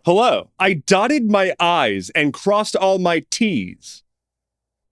Hello. I dotted my I's and crossed all my T's,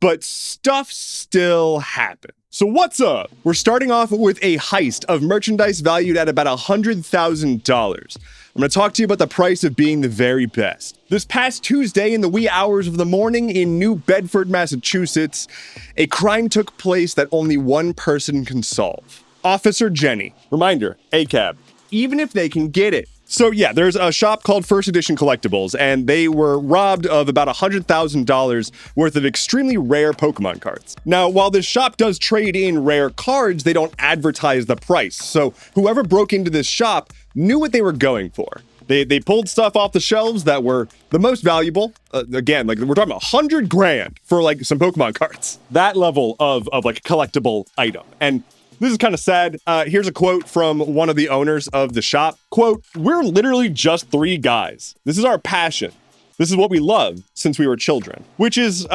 but stuff still happened. So what's up? We're starting off with a heist of merchandise valued at about $100,000. I'm going to talk to you about the price of being the very best. This past Tuesday, in the wee hours of the morning in New Bedford, Massachusetts, a crime took place that only one person can solve. Officer Jenny. Reminder, ACAB. Even if they can get it. So yeah, there's a shop called First Edition Collectibles, and they were robbed of about $100,000 worth of extremely rare Pokemon cards. Now, while this shop does trade in rare cards, they don't advertise the price. So whoever broke into this shop knew what they were going for. They pulled stuff off the shelves that were the most valuable. Again, like we're talking about 100 grand for like some Pokemon cards. That level of like a collectible item. And this is kind of sad. Here's a quote from one of the owners of the shop. Quote, "We're literally just three guys. This is our passion. This is what we love since we were children." Which is,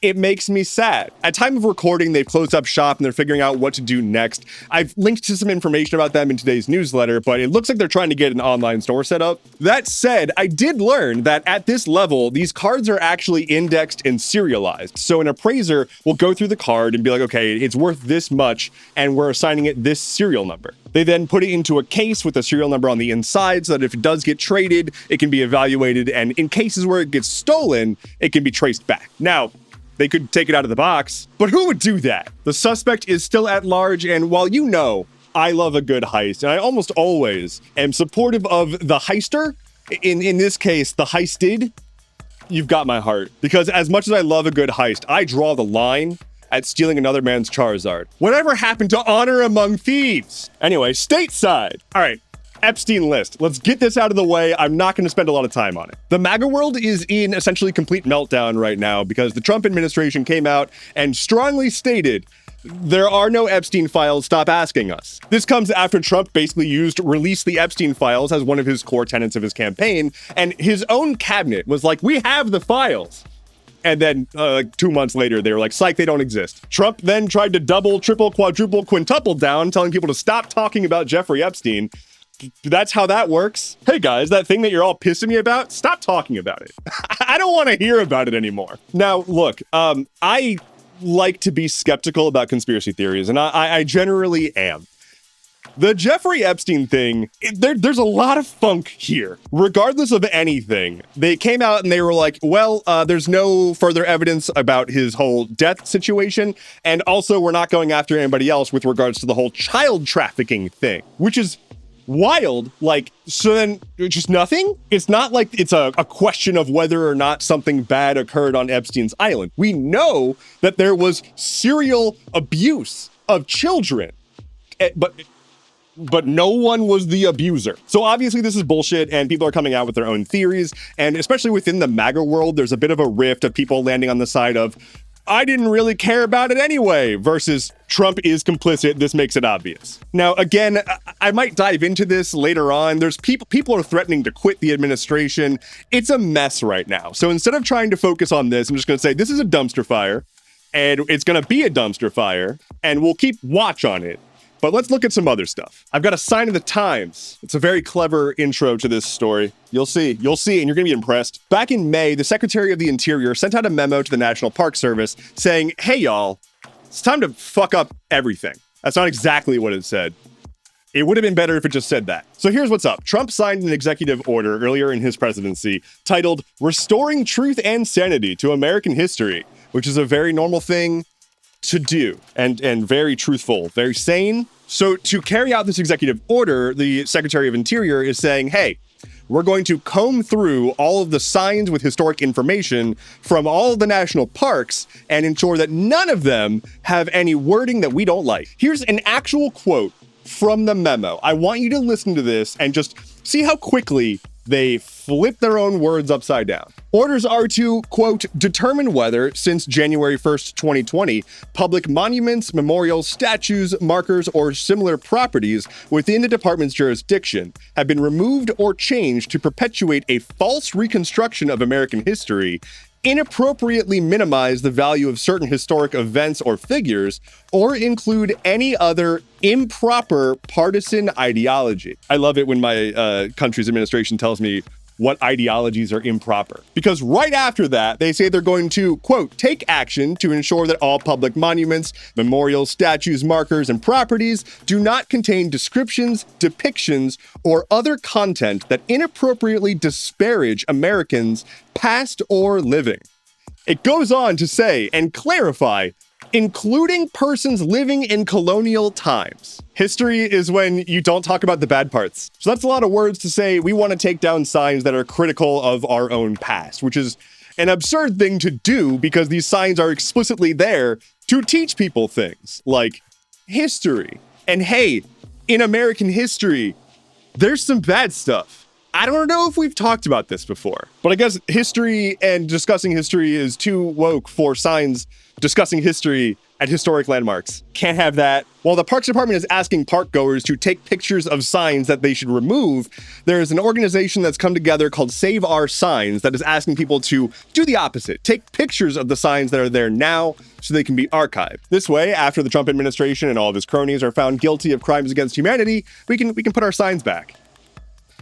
it makes me sad. At time of recording, they've closed up shop and they're figuring out what to do next. I've linked to some information about them in today's newsletter, but it looks like they're trying to get an online store set up. That said, I did learn that at this level, these cards are actually indexed and serialized. So an appraiser will go through the card and be like, okay, it's worth this much, and we're assigning it this serial number. They then put it into a case with a serial number on the inside so that if it does get traded, it can be evaluated, and in cases where it gets stolen, it can be traced back. Now, they could take it out of the box, but who would do that? The suspect is still at large, and while you know I love a good heist, and I almost always am supportive of the heister, in this case, the heisted, you've got my heart. Because as much as I love a good heist, I draw the line at stealing another man's Charizard. Whatever happened to honor among thieves? Anyway, stateside. All right. Epstein list. Let's get this out of the way. I'm not going to spend a lot of time on it. The MAGA world is in essentially complete meltdown right now because the Trump administration came out and strongly stated, there are no Epstein files, stop asking us. This comes after Trump basically used release the Epstein files as one of his core tenets of his campaign, and his own cabinet was like, we have the files. And then like 2 months later, they were like, psych, they don't exist. Trump then tried to double, triple, quadruple, quintuple down, telling people to stop talking about Jeffrey Epstein. That's how that works. Hey guys, that thing that you're all pissing me about, stop talking about it. I don't want to hear about it anymore. Now, look, I like to be skeptical about conspiracy theories, and I generally am. The Jeffrey Epstein thing, there's a lot of funk here. Regardless of anything, they came out and they were like, well, there's no further evidence about his whole death situation, and also we're not going after anybody else with regards to the whole child trafficking thing, which is wild. Like, so then just nothing? It's not like it's a question of whether or not something bad occurred on Epstein's island. We know that there was serial abuse of children, but no one was the abuser. So obviously this is bullshit, and people are coming out with their own theories, and especially within the MAGA world, there's a bit of a rift of people landing on the side of, I didn't really care about it anyway, versus Trump is complicit, this makes it obvious. Now, again, I might dive into this later on. There's people are threatening to quit the administration. It's a mess right now. So instead of trying to focus on this, I'm just gonna say this is a dumpster fire, and it's gonna be a dumpster fire, and we'll keep watch on it. But let's look at some other stuff. I've got a sign of the times. It's a very clever intro to this story. You'll see, and you're gonna be impressed. Back in May, the Secretary of the Interior sent out a memo to the National Park Service saying, hey y'all, it's time to fuck up everything. That's not exactly what it said. It would have been better if it just said that. So here's what's up. Trump signed an executive order earlier in his presidency titled Restoring Truth and Sanity to American History, which is a very normal thing to do, and very truthful, very sane. So to carry out this executive order, the Secretary of Interior is saying, hey, we're going to comb through all of the signs with historic information from all of the national parks and ensure that none of them have any wording that we don't like. Here's an actual quote from the memo. I want you to listen to this and just see how quickly they flip their own words upside down. Orders are to, quote, determine whether, since January 1st, 2020, public monuments, memorials, statues, markers, or similar properties within the department's jurisdiction have been removed or changed to perpetuate a false reconstruction of American history, inappropriately minimize the value of certain historic events or figures, or include any other improper partisan ideology. I love it when my country's administration tells me what ideologies are improper. Because right after that, they say they're going to, quote, take action to ensure that all public monuments, memorials, statues, markers, and properties do not contain descriptions, depictions, or other content that inappropriately disparage Americans, past or living. It goes on to say and clarify, including persons living in colonial times. History is when you don't talk about the bad parts. So that's a lot of words to say we want to take down signs that are critical of our own past, which is an absurd thing to do because these signs are explicitly there to teach people things like history. And hey, in American history, there's some bad stuff. I don't know if we've talked about this before, but I guess history and discussing history is too woke for signs discussing history at historic landmarks. Can't have that. While the Parks Department is asking park goers to take pictures of signs that they should remove, there's an organization that's come together called Save Our Signs that is asking people to do the opposite. Take pictures of the signs that are there now so they can be archived. This way, after the Trump administration and all of his cronies are found guilty of crimes against humanity, we can put our signs back.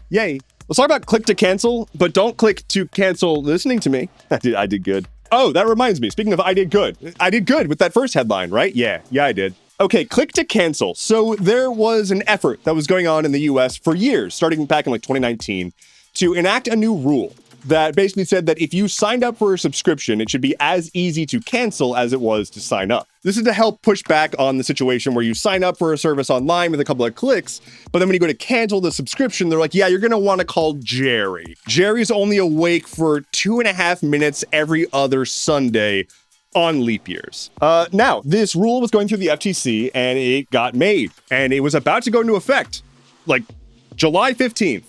Yay. Let's talk about click to cancel, but don't click to cancel listening to me. I did good. Oh, that reminds me. Speaking of I did good with that first headline, right? Yeah, I did. Okay, click to cancel. So there was an effort that was going on in the US for years, starting back in like 2019, to enact a new rule that basically said that if you signed up for a subscription, it should be as easy to cancel as it was to sign up. This is to help push back on the situation where you sign up for a service online with a couple of clicks, but then when you go to cancel the subscription, they're like, yeah, you're gonna wanna call Jerry. Jerry's only awake for 2.5 minutes every other Sunday on leap years. Now, this rule was going through the FTC and it got made, and it was about to go into effect, like July 15th.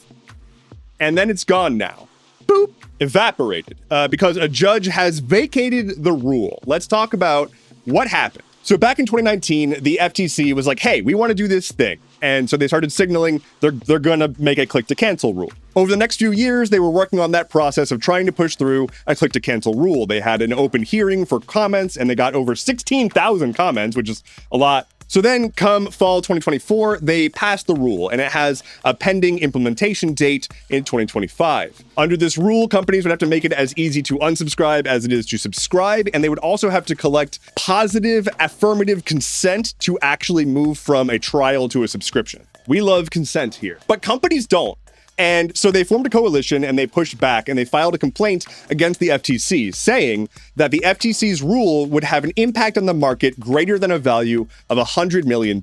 And then it's gone now. Boop, evaporated, because a judge has vacated the rule. Let's talk about what happened. So back in 2019, the FTC was like, hey, we want to do this thing. And so they started signaling they're going to make a click to cancel rule. Over the next few years, they were working on that process of trying to push through a click to cancel rule. They had an open hearing for comments and they got over 16,000 comments, which is a lot. So then come fall 2024, they passed the rule and it has a pending implementation date in 2025. Under this rule, companies would have to make it as easy to unsubscribe as it is to subscribe, and they would also have to collect positive affirmative consent to actually move from a trial to a subscription. We love consent here, but companies don't. And so they formed a coalition and they pushed back and they filed a complaint against the FTC saying that the FTC's rule would have an impact on the market greater than a value of $100 million.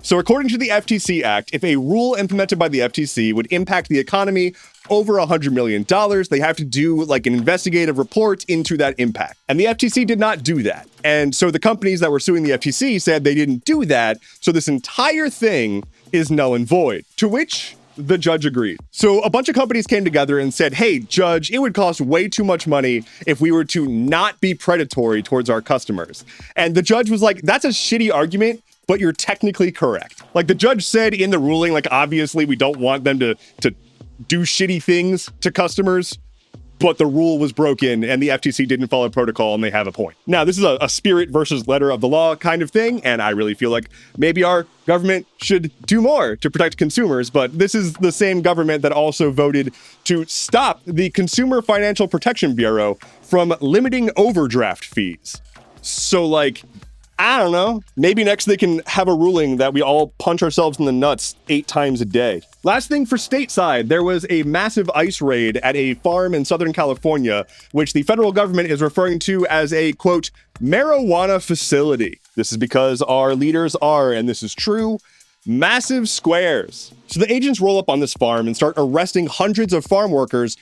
So according to the FTC Act, if a rule implemented by the FTC would impact the economy over $100 million, they have to do like an investigative report into that impact. And the FTC did not do that. And so the companies that were suing the FTC said they didn't do that. So this entire thing is null and void, to which the judge agreed. So a bunch of companies came together and said, hey, judge, it would cost way too much money if we were to not be predatory towards our customers. And the judge was like, that's a shitty argument, but you're technically correct. Like the judge said in the ruling, like, obviously we don't want them to do shitty things to customers, but the rule was broken and the FTC didn't follow protocol and they have a point. Now, this is a spirit versus letter of the law kind of thing, and I really feel like maybe our government should do more to protect consumers, but this is the same government that also voted to stop the Consumer Financial Protection Bureau from limiting overdraft fees. So like, I don't know, maybe next they can have a ruling that we all punch ourselves in the nuts 8 times a day. Last thing for Stateside, there was a massive ICE raid at a farm in Southern California, which the federal government is referring to as a, quote, marijuana facility. This is because our leaders are, and this is true, massive squares. So the agents roll up on this farm and start arresting hundreds of farm workers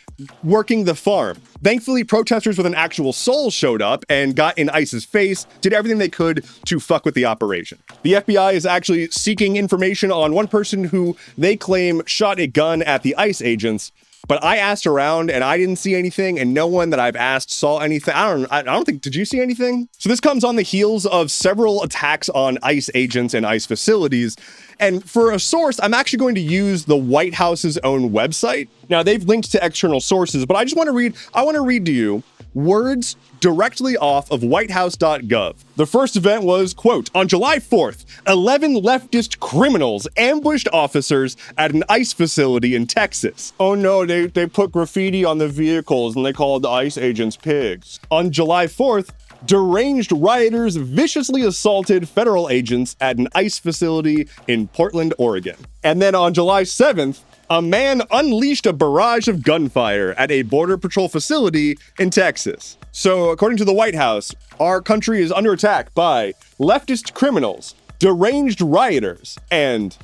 working the farm. Thankfully, protesters with an actual soul showed up and got in ICE's face, did everything they could to fuck with the operation. The FBI is actually seeking information on one person who they claim shot a gun at the ICE agents. But I asked around and I didn't see anything, and no one that I've asked saw anything. I don't think, did you see anything? So this comes on the heels of several attacks on ICE agents and ICE facilities. And for a source, I'm actually going to use the White House's own website. Now they've linked to external sources, but I want to read to you words directly off of whitehouse.gov. The first event was, quote, on July 4th, 11 leftist criminals ambushed officers at an ICE facility in Texas. Oh no, they put graffiti on the vehicles and they called the ICE agents pigs. On July 4th, deranged rioters viciously assaulted federal agents at an ICE facility in Portland, Oregon. And then on July 7th, a man unleashed a barrage of gunfire at a Border Patrol facility in Texas. So, according to the White House, our country is under attack by leftist criminals, deranged rioters, and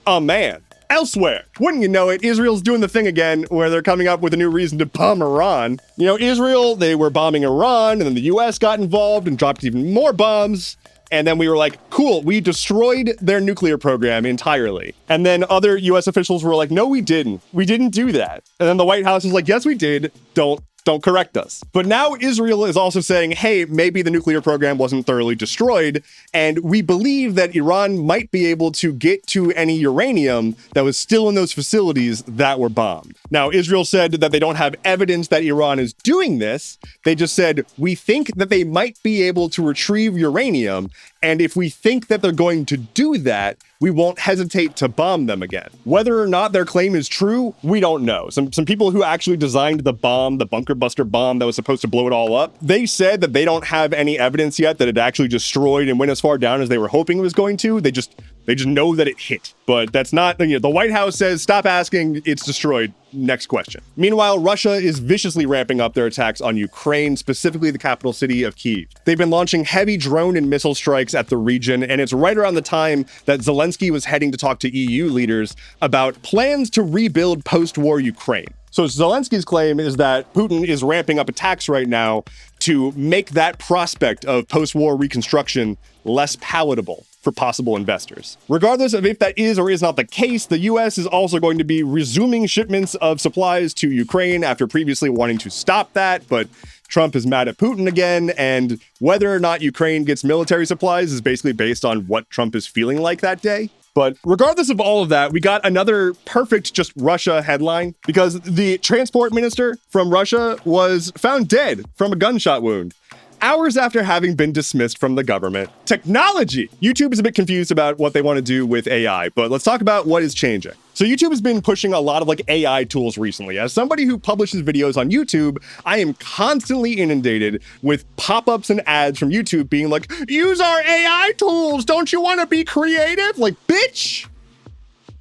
a man. Elsewhere, wouldn't you know it, Israel's doing the thing again where they're coming up with a new reason to bomb Iran. You know, Israel, they were bombing Iran, and then the US got involved and dropped even more bombs. And then we were like, cool, we destroyed their nuclear program entirely. And then other US officials were like, no, we didn't. We didn't do that. And then the White House was like, yes, we did. Don't correct us. But now Israel is also saying, hey, maybe the nuclear program wasn't thoroughly destroyed, and we believe that Iran might be able to get to any uranium that was still in those facilities that were bombed. Now, Israel said that they don't have evidence that Iran is doing this. They just said, we think that they might be able to retrieve uranium, and if we think that they're going to do that, we won't hesitate to bomb them again. Whether or not their claim is true, we don't know. Some people who actually designed the bomb, the bunker buster bomb that was supposed to blow it all up, they said that they don't have any evidence yet that it actually destroyed and went as far down as they were hoping it was going to. They just know that it hit. But that's not, the White House says, stop asking, it's destroyed. Next question. Meanwhile, Russia is viciously ramping up their attacks on Ukraine, specifically the capital city of Kyiv. They've been launching heavy drone and missile strikes at the region, and it's right around the time that Zelensky was heading to talk to EU leaders about plans to rebuild post-war Ukraine. So Zelensky's claim is that Putin is ramping up attacks right now to make that prospect of post-war reconstruction less palatable for possible investors. Regardless of if that is or is not the case, the US is also going to be resuming shipments of supplies to Ukraine after previously wanting to stop that, but Trump is mad at Putin again, and whether or not Ukraine gets military supplies is basically based on what Trump is feeling like that day. But regardless of all of that, we got another perfect just Russia headline, because the transport minister from Russia was found dead from a gunshot wound hours after having been dismissed from the government. Technology! YouTube is a bit confused about what they want to do with AI, but let's talk about what is changing. So YouTube has been pushing a lot of AI tools recently. As somebody who publishes videos on YouTube, I am constantly inundated with pop-ups and ads from YouTube being like, use our AI tools, don't you want to be creative? Like, bitch!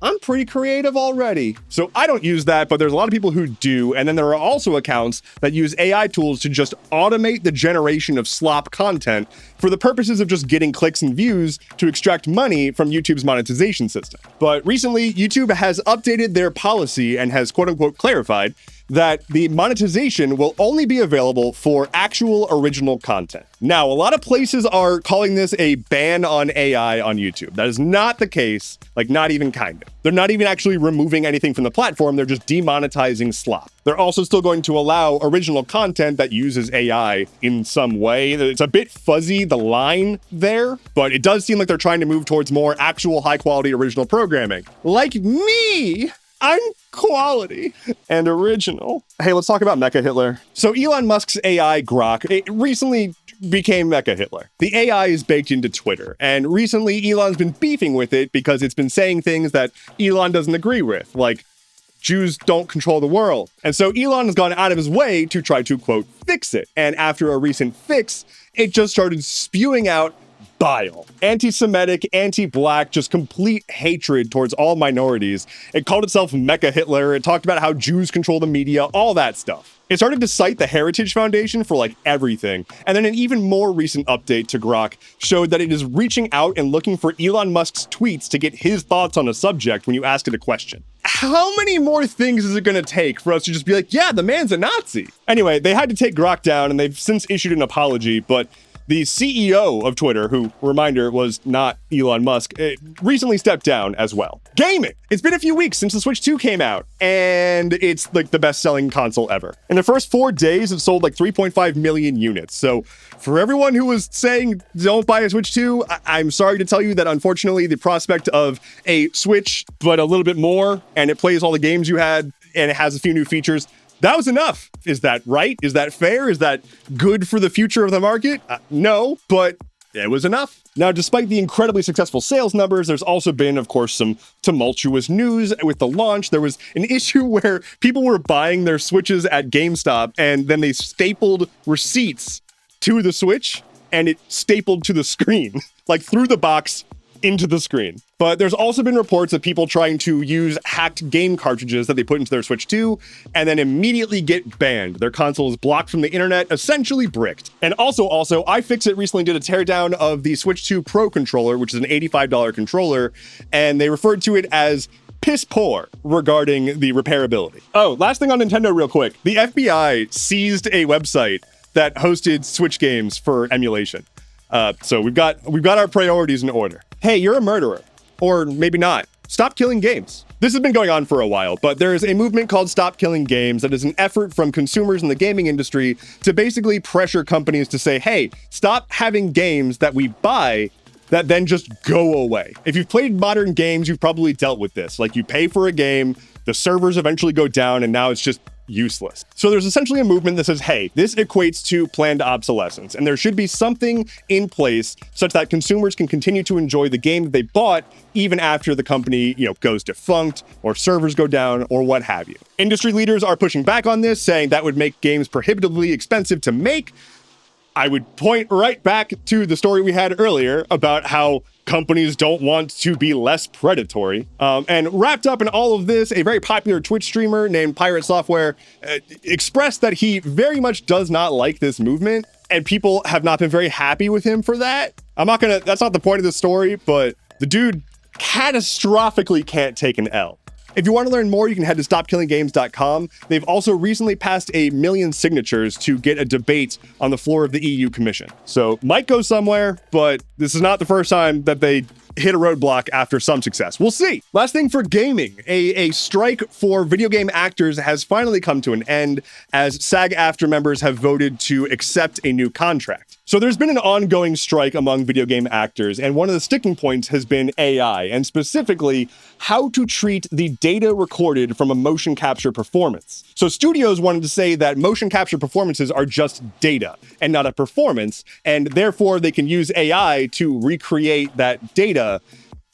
I'm pretty creative already. So I don't use that, but there's a lot of people who do. And then there are also accounts that use AI tools to just automate the generation of slop content for the purposes of just getting clicks and views to extract money from YouTube's monetization system. But recently, YouTube has updated their policy and has quote unquote clarified that the monetization will only be available for actual original content. Now, a lot of places are calling this a ban on AI on YouTube. That is not the case, not even kind of. They're not even actually removing anything from the platform, they're just demonetizing slop. They're also still going to allow original content that uses AI in some way. It's a bit fuzzy, the line there, but it does seem like they're trying to move towards more actual high-quality original programming. Like me! I'm quality and original. Hey, let's talk about Mecha Hitler. So Elon Musk's AI Grok, it recently became Mecha Hitler. The AI is baked into Twitter, and recently Elon's been beefing with it because it's been saying things that Elon doesn't agree with, like Jews don't control the world. And so Elon has gone out of his way to try to, quote, fix it. And after a recent fix, it just started spewing out bile. Anti-Semitic, anti-Black, just complete hatred towards all minorities. It called itself Mecha Hitler. It talked about how Jews control the media, all that stuff. It started to cite the Heritage Foundation for everything. And then an even more recent update to Grok showed that it is reaching out and looking for Elon Musk's tweets to get his thoughts on a subject when you ask it a question. How many more things is it going to take for us to just be like, yeah, the man's a Nazi? Anyway, they had to take Grok down, and they've since issued an apology, but the CEO of Twitter, who, reminder, was not Elon Musk, recently stepped down as well. Gaming! It's been a few weeks since the Switch 2 came out, and it's the best-selling console ever. In the first 4 days, it sold 3.5 million units. So for everyone who was saying don't buy a Switch 2, I'm sorry to tell you that unfortunately the prospect of a Switch, but a little bit more, and it plays all the games you had, and it has a few new features, That was enough. Is that right? Is that fair? Is that good for the future of the market? No, but it was enough. Now, despite the incredibly successful sales numbers, there's also been, of course, some tumultuous news with the launch. There was an issue where people were buying their Switches at GameStop, and then they stapled receipts to the Switch, and it stapled to the screen, like through the box into the screen. But there's also been reports of people trying to use hacked game cartridges that they put into their Switch 2 and then immediately get banned. Their console is blocked from the internet, essentially bricked. And also, iFixit recently did a teardown of the Switch 2 Pro controller, which is an $85 controller, and they referred to it as piss poor regarding the repairability. Oh, last thing on Nintendo real quick. The FBI seized a website that hosted Switch games for emulation. So we've got our priorities in order. Hey, you're a murderer. Or maybe not. Stop killing games. This has been going on for a while, but there is a movement called Stop Killing Games that is an effort from consumers in the gaming industry to basically pressure companies to say, hey, stop having games that we buy that then just go away. If you've played modern games, you've probably dealt with this. Like, you pay for a game, the servers eventually go down, and now it's just useless. So there's essentially a movement that says, hey, this equates to planned obsolescence, and there should be something in place such that consumers can continue to enjoy the game that they bought even after the company, goes defunct or servers go down or what have you. Industry leaders are pushing back on this, saying that would make games prohibitively expensive to make. I would point right back to the story we had earlier about how companies don't want to be less predatory. And wrapped up in all of this, a very popular Twitch streamer named Pirate Software expressed that he very much does not like this movement, and people have not been very happy with him for that. That's not the point of the story, but the dude catastrophically can't take an L. If you want to learn more, you can head to stopkillinggames.com. They've also recently passed 1 million signatures to get a debate on the floor of the EU Commission. So might go somewhere, but this is not the first time that they hit a roadblock after some success. We'll see. Last thing for gaming, a strike for video game actors has finally come to an end as SAG-AFTRA members have voted to accept a new contract. So there's been an ongoing strike among video game actors, and one of the sticking points has been AI, and specifically how to treat the data recorded from a motion capture performance. So studios wanted to say that motion capture performances are just data and not a performance, and therefore they can use AI to recreate that data,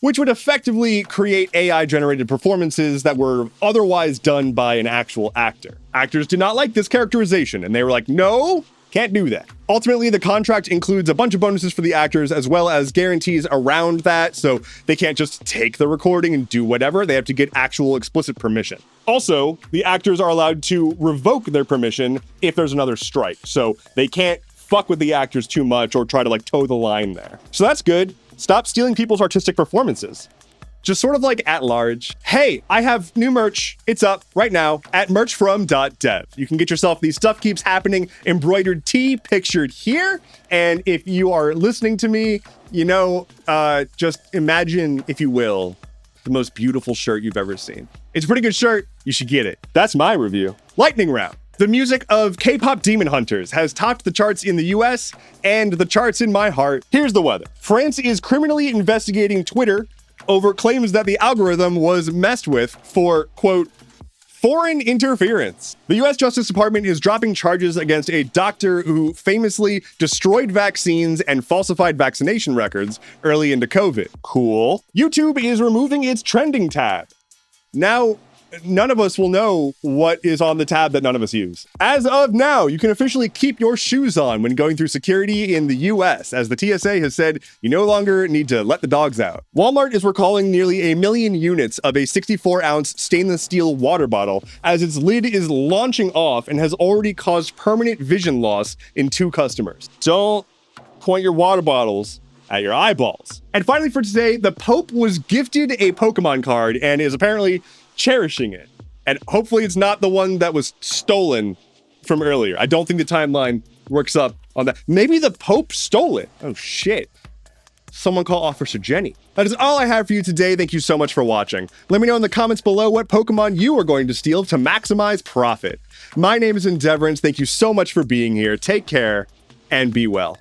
which would effectively create AI-generated performances that were otherwise done by an actual actor. Actors did not like this characterization, and they were like, no, can't do that. Ultimately, the contract includes a bunch of bonuses for the actors as well as guarantees around that, so they can't just take the recording and do whatever. They have to get actual explicit permission. Also, the actors are allowed to revoke their permission if there's another strike, so they can't fuck with the actors too much or try to toe the line there. So that's good. Stop stealing people's artistic performances. Just sort of like at large. Hey, I have new merch. It's up right now at merchfrom.dev. You can get yourself the Stuff Keeps Happening embroidered tee pictured here. And if you are listening to me, just imagine, if you will, the most beautiful shirt you've ever seen. It's a pretty good shirt. You should get it. That's my review. Lightning round. The music of K-pop Demon Hunters has topped the charts in the US and the charts in my heart. Here's the weather. France is criminally investigating Twitter over claims that the algorithm was messed with for, quote, foreign interference. The US Justice Department is dropping charges against a doctor who famously destroyed vaccines and falsified vaccination records early into COVID. Cool. YouTube is removing its trending tab. Now, none of us will know what is on the tab that none of us use. As of now, you can officially keep your shoes on when going through security in the US, as the TSA has said you no longer need to let the dogs out. Walmart is recalling nearly 1 million units of a 64-ounce stainless steel water bottle as its lid is launching off and has already caused permanent vision loss in 2 customers. Don't point your water bottles at your eyeballs. And finally for today, the Pope was gifted a Pokemon card and is apparently cherishing it. And hopefully it's not the one that was stolen from earlier. I don't think the timeline works up on that. Maybe the Pope stole it. Oh shit. Someone call Officer Jenny. That is all I have for you today. Thank you so much for watching. Let me know in the comments below what Pokemon you are going to steal to maximize profit. My name is Endeavorance. Thank you so much for being here. Take care and be well.